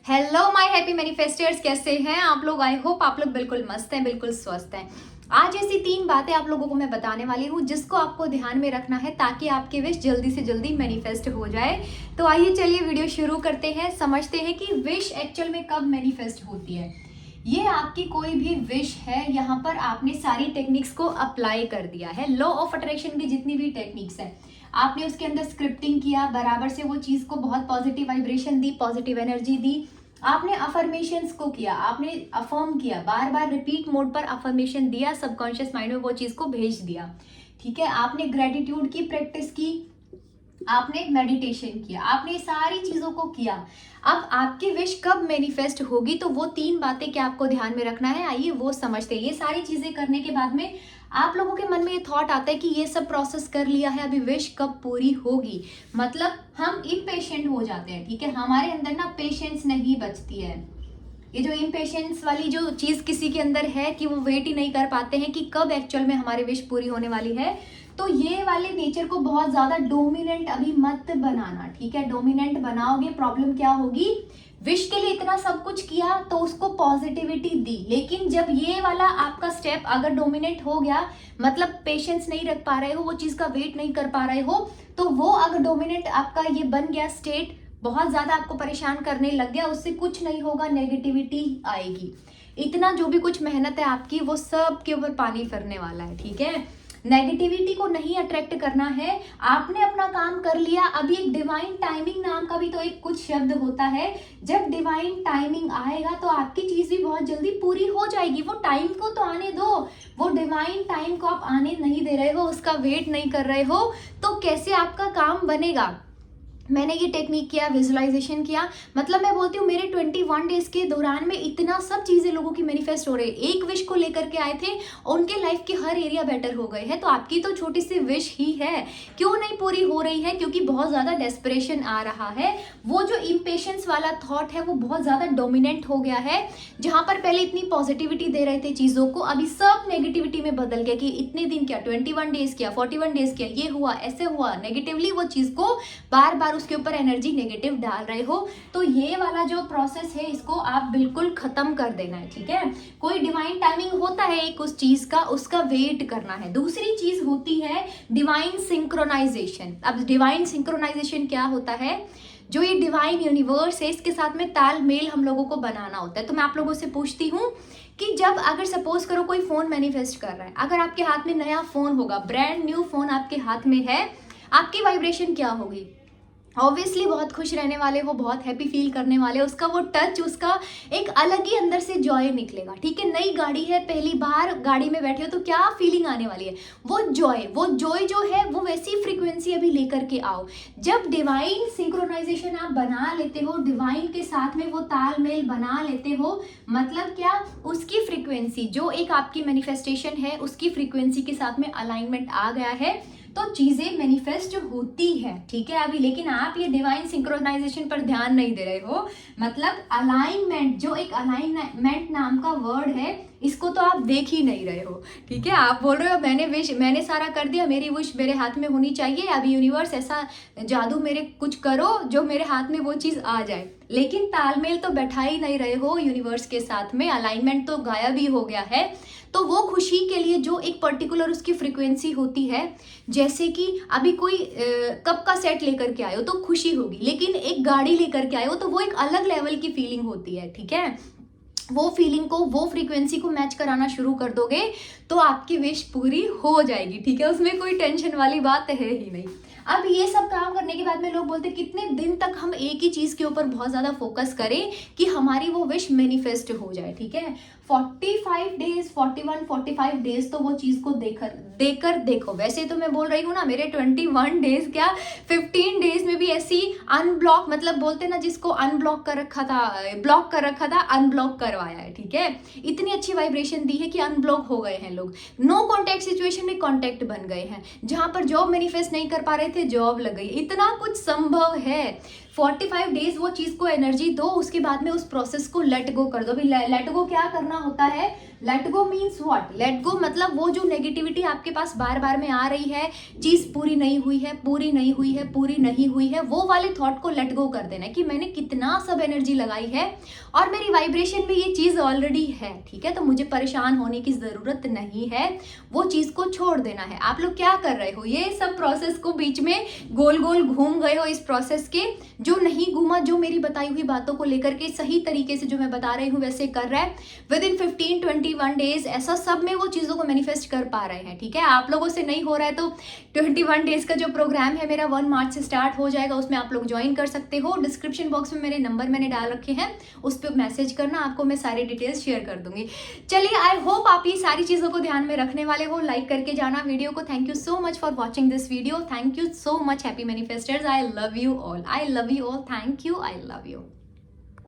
Hello my happy मैनिफेस्टर्स, कैसे हैं आप लोग। आई होप आप लोग बिल्कुल मस्त हैं, बिल्कुल स्वस्थ हैं। आज ऐसी 3 बातें आप लोगों को मैं बताने वाली हूँ जिसको आपको ध्यान में रखना है ताकि आपके विश जल्दी से जल्दी मैनिफेस्ट हो जाए। तो आइए चलिए वीडियो शुरू करते हैं, समझते हैं कि विश एक्चुअल में कब मैनिफेस्ट होती है। ये आपकी कोई भी विश है, यहाँ पर आपने सारी टेक्निक्स को अप्लाई कर दिया है। लॉ ऑफ अट्रैक्शन की जितनी भी टेक्निक्स हैं आपने उसके अंदर स्क्रिप्टिंग किया, बराबर से वो चीज़ को बहुत पॉजिटिव वाइब्रेशन दी, पॉजिटिव एनर्जी दी। आपने अफर्मेशंस को किया, आपने अफर्म किया, बार बार रिपीट मोड पर अफर्मेशन दिया, सबकॉन्शियस माइंड में वो चीज़ को भेज दिया। ठीक है, आपने ग्रेटिट्यूड की प्रैक्टिस की, आपने मेडिटेशन किया, आपने सारी चीजों को किया। अब आपकी विश कब मैनिफेस्ट होगी, तो वो 3 बातें क्या आपको ध्यान में रखना है, आइए वो समझते हैं। ये सारी चीजें करने के बाद में आप लोगों के मन में ये थॉट आता है कि ये सब प्रोसेस कर लिया है, अभी विश कब पूरी होगी। मतलब हम इम्पेशेंट हो जाते हैं। ठीक है, हमारे अंदर ना पेशेंस नहीं बचती है। ये जो इम्पेशेंस वाली जो चीज किसी के अंदर है कि वो वेट ही नहीं कर पाते हैं कि कब एक्चुअल में हमारी विश पूरी होने वाली है। तो ये वाले नेचर को बहुत ज्यादा डोमिनेंट अभी मत बनाना। ठीक है, डोमिनेंट बनाओगे प्रॉब्लम क्या होगी, विश के लिए इतना सब कुछ किया तो उसको पॉजिटिविटी दी, लेकिन जब ये वाला आपका स्टेप अगर डोमिनेट हो गया, मतलब पेशेंस नहीं रख पा रहे हो, वो चीज का वेट नहीं कर पा रहे हो, तो वो अगर डोमिनेट आपका ये बन गया स्टेट, बहुत ज्यादा आपको परेशान करने लग गया, उससे कुछ नहीं होगा, नेगेटिविटी आएगी। इतना जो भी कुछ मेहनत है आपकी वो सब के ऊपर पानी फिरने वाला है। ठीक है, नेगेटिविटी को नहीं अट्रैक्ट करना है। आपने अपना काम कर लिया। अभी एक डिवाइन टाइमिंग नाम का भी तो एक कुछ शब्द होता है। जब डिवाइन टाइमिंग आएगा तो आपकी चीज भी बहुत जल्दी पूरी हो जाएगी। वो टाइम को तो आने दो, वो डिवाइन टाइम को आप आने नहीं दे रहे हो, उसका वेट नहीं कर रहे हो, तो कैसे आपका काम बनेगा। मैंने ये टेक्निक किया, विजुअलाइजेशन किया, मतलब मैं बोलती हूँ मेरे 21 डेज के दौरान में इतना सब चीज़ें लोगों की मैनिफेस्ट हो रही है। एक विश को लेकर के आए थे, उनके लाइफ के हर एरिया बेटर हो गए हैं। तो आपकी तो छोटी सी विश ही है, क्यों नहीं पूरी हो रही है, क्योंकि बहुत ज़्यादा डेस्परेशन आ रहा है। वो जो इम्पेशेंस वाला थॉट है वो बहुत ज़्यादा डोमिनेंट हो गया है। जहाँ पर पहले इतनी पॉजिटिविटी दे रहे थे चीज़ों को, अभी सब नेगेटिविटी में बदल गया कि इतने दिन क्या, 21 डेज क्या, 41 डेज क्या, ये हुआ, ऐसे हुआ, नेगेटिवली वो चीज़ को बार बार उसके ऊपर एनर्जी नेगेटिव डाल रहे हो। तो ये वाला जो प्रोसेस है इसको आप बिल्कुल खत्म कर देना है। ठीक है, कोई डिवाइन टाइमिंग होता है एक उस चीज का, उसका वेट करना है। दूसरी चीज होती है डिवाइन सिंक्रोनाइजेशन। अब डिवाइन सिंक्रोनाइजेशन क्या होता है, जो ये डिवाइन यूनिवर्स है इसके साथ में तालमेल हम लोगों को बनाना होता है। तो मैं आप लोगों से पूछती हूँ कि जब अगर सपोज करो कोई फोन मैनिफेस्ट कर रहा है, अगर आपके हाथ में नया फोन होगा, ब्रांड न्यू फोन आपके हाथ में है, आपकी वाइब्रेशन क्या होगी। ऑब्वियसली बहुत खुश रहने वाले हो, बहुत हैप्पी फील करने वाले हो, उसका वो टच, उसका एक अलग ही अंदर से जॉय निकलेगा। ठीक है, नई गाड़ी है, पहली बार गाड़ी में बैठे हो तो क्या फीलिंग आने वाली है, वो जॉय जो है वो वैसी फ्रीक्वेंसी अभी लेकर के आओ। जब डिवाइन सिंक्रोनाइजेशन आप बना लेते हो, डिवाइन के साथ में वो तालमेल बना लेते हो, मतलब क्या, उसकी फ्रीक्वेंसी जो एक आपकी मैनिफेस्टेशन है उसकी फ्रीक्वेंसी के साथ में अलाइनमेंट आ गया है, तो चीजें मैनिफेस्ट होती है। ठीक है, अभी लेकिन आप ये डिवाइन सिंक्रोनाइजेशन पर ध्यान नहीं दे रहे हो। मतलब अलाइनमेंट, जो एक अलाइनमेंट नाम का वर्ड है, इसको तो आप देख ही नहीं रहे हो। ठीक है, आप बोल रहे हो मैंने सारा कर दिया, मेरी विश मेरे हाथ में होनी चाहिए, अभी यूनिवर्स ऐसा जादू मेरे कुछ करो जो मेरे हाथ में वो चीज आ जाए, लेकिन तालमेल तो बैठा ही नहीं रहे हो यूनिवर्स के साथ में, अलाइनमेंट तो गायब ही हो गया है। तो वो खुशी के लिए जो एक पर्टिकुलर उसकी फ्रीक्वेंसी होती है, जैसे कि अभी कोई कप का सेट लेकर के आए हो तो खुशी होगी, लेकिन एक गाड़ी लेकर के आए हो तो वो एक अलग लेवल की फीलिंग होती है। ठीक है, वो फीलिंग को, वो फ्रीक्वेंसी को मैच कराना शुरू कर दोगे तो आपकी विश पूरी हो जाएगी। ठीक है, उसमें कोई टेंशन वाली बात है ही नहीं। अब ये सब काम करने के बाद में लोग बोलते हैं कितने दिन तक हम एक ही चीज के ऊपर बहुत ज्यादा फोकस करें कि हमारी वो विश मैनिफेस्ट हो जाए। ठीक है, 45 डेज, 45 डेज तो वो चीज को देकर देखो। वैसे तो मैं बोल रही हूँ ना, मेरे 21 डेज क्या, 15 डेज में भी ऐसी अनब्लॉक, मतलब बोलते ना जिसको अनब्लॉक कर रखा था, ब्लॉक कर रखा था, अनब्लॉक करवाया है। ठीक है, इतनी अच्छी वाइब्रेशन दी है कि अनब्लॉक हो गए हैं लोग, नो कॉन्टेक्ट सिचुएशन में कॉन्टेक्ट बन गए हैं, जहां पर जॉब मैनिफेस्ट नहीं कर पा रहे थे जॉब लग गई, इतना कुछ संभव है। 45 डेज वो चीज को एनर्जी दो, उसके बाद में उस प्रोसेस को लेट गो कर दो। अभी लेट गो क्या करना होता है? Let go means what? Let go मतलब वो जो नेगेटिविटी आपके पास बार बार में आ रही है, चीज पूरी नहीं हुई है, पूरी नहीं हुई है, पूरी नहीं हुई है, वो वाले थॉट को लेट गो कर देना कि मैंने कितना सब एनर्जी लगाई है और मेरी वाइब्रेशन में ये चीज ऑलरेडी है, ठीक है, तो मुझे परेशान होने की जरूरत नहीं है, वो चीज को छोड़ देना है। आप लोग क्या कर रहे हो? ये सब प्रोसेस को बीच में गोल गोल घूम गए हो इस प्रोसेस के। जो नहीं घूमा, जो मेरी बताई हुई बातों को लेकर के सही तरीके से जो मैं बता रही हूँ वैसे कर रहा है, विद इन 15-21 डेज ऐसा सब में वो चीजों को मैनिफेस्ट कर पा रहे हैं, ठीक है। आप लोगों से नहीं हो रहा है तो 21 डेज का जो प्रोग्राम है मेरा 1 मार्च से स्टार्ट हो जाएगा, उसमें आप लोग ज्वाइन कर सकते हो। डिस्क्रिप्शन बॉक्स में मेरे नंबर मैंने डाल रखे हैं, उस पर मैसेज करना, आपको मैं सारी डिटेल्स शेयर कर दूंगी। चलिए, आई होप आप ये सारी चीजों को ध्यान में रखने वाले हो। लाइक करके जाना वीडियो को। Thank you so much for watching this video. Thank you so much happy manifesters. I love you all, I love you all. Thank you, I love you.